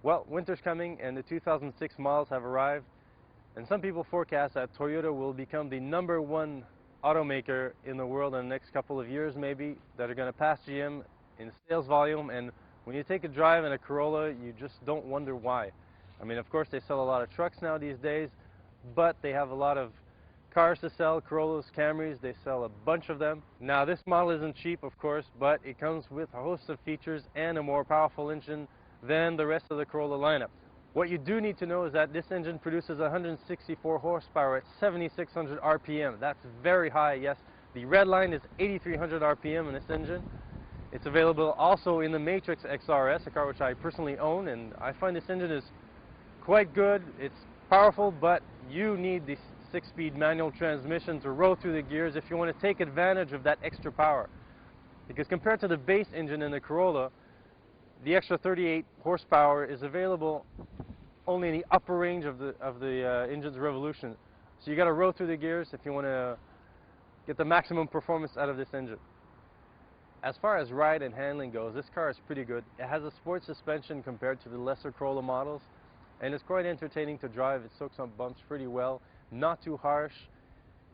Well, winter's coming and the 2006 models have arrived, and some people forecast that Toyota will become the #1 automaker in the world in the next couple of years maybe, that are going to pass GM in sales volume. And when you take a drive in a Corolla, you just don't wonder why. I mean, of course they sell a lot of trucks now these days, but they have a lot of cars to sell, Corollas, Camrys, they sell a bunch of them. Now this model isn't cheap of course, but it comes with a host of features and a more powerful engine than the rest of the Corolla lineup. What you do need to know is that this engine produces 164 horsepower at 7,600 RPM. That's very high, yes. The red line is 8,300 RPM in this engine. It's available also in the Matrix XRS, a car which I personally own, and I find this engine is quite good. It's powerful, but you need the 6-speed manual transmission to roll through the gears if you want to take advantage of that extra power. Because compared to the base engine in the Corolla, the extra 38 horsepower is available only in the upper range of the engine's revolution. So you got to roll through the gears if you want to get the maximum performance out of this engine. As far as ride and handling goes, this car is pretty good. It has a sport suspension compared to the lesser Corolla models, and it's quite entertaining to drive. It soaks up bumps pretty well, not too harsh,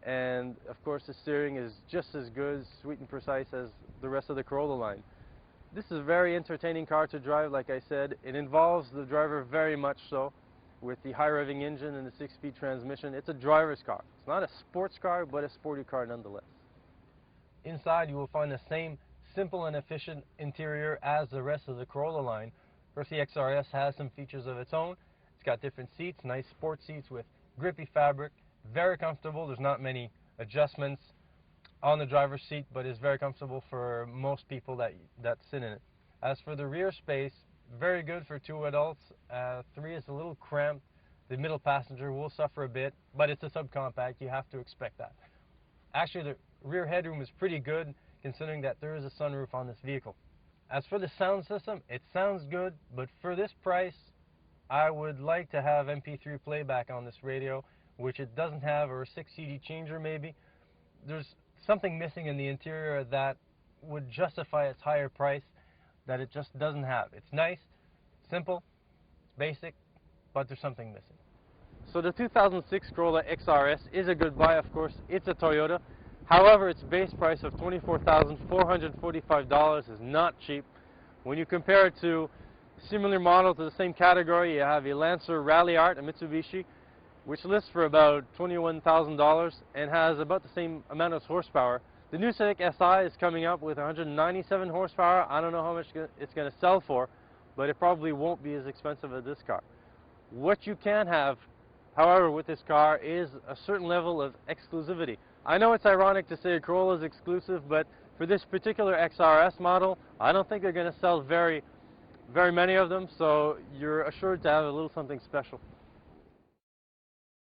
and of course the steering is just as good, sweet and precise as the rest of the Corolla line. This is a very entertaining car to drive, like I said. It involves the driver very much so, with the high revving engine and the 6-speed transmission. It's a driver's car. It's not a sports car, but a sporty car nonetheless. Inside you will find the same simple and efficient interior as the rest of the Corolla line. Of course, the XRS has some features of its own. It's got different seats, nice sport seats with grippy fabric, very comfortable. There's not many adjustments on the driver's seat, but is very comfortable for most people that sit in it. As for the rear space, very good for 2 adults. 3 is a little cramped. The middle passenger will suffer a bit, but it's a subcompact. You have to expect that. Actually, the rear headroom is pretty good, considering that there is a sunroof on this vehicle. As for the sound system, it sounds good, but for this price, I would like to have MP3 playback on this radio, which it doesn't have, or a 6 CD changer maybe. There's something missing in the interior that would justify its higher price that it just doesn't have. It's nice, simple, it's basic, but there's something missing. So the 2006 Corolla XRS is a good buy, of course. It's a Toyota. However, its base price of $24,445 is not cheap. When you compare it to similar models to the same category, you have a Lancer Rally Art, a Mitsubishi, which lists for about $21,000 and has about the same amount of horsepower. The new Civic Si is coming up with 197 horsepower. I don't know how much it's going to sell for, but it probably won't be as expensive as this car. What you can have, however, with this car is a certain level of exclusivity. I know it's ironic to say a Corolla is exclusive, but for this particular XRS model, I don't think they're going to sell very many of them, so you're assured to have a little something special.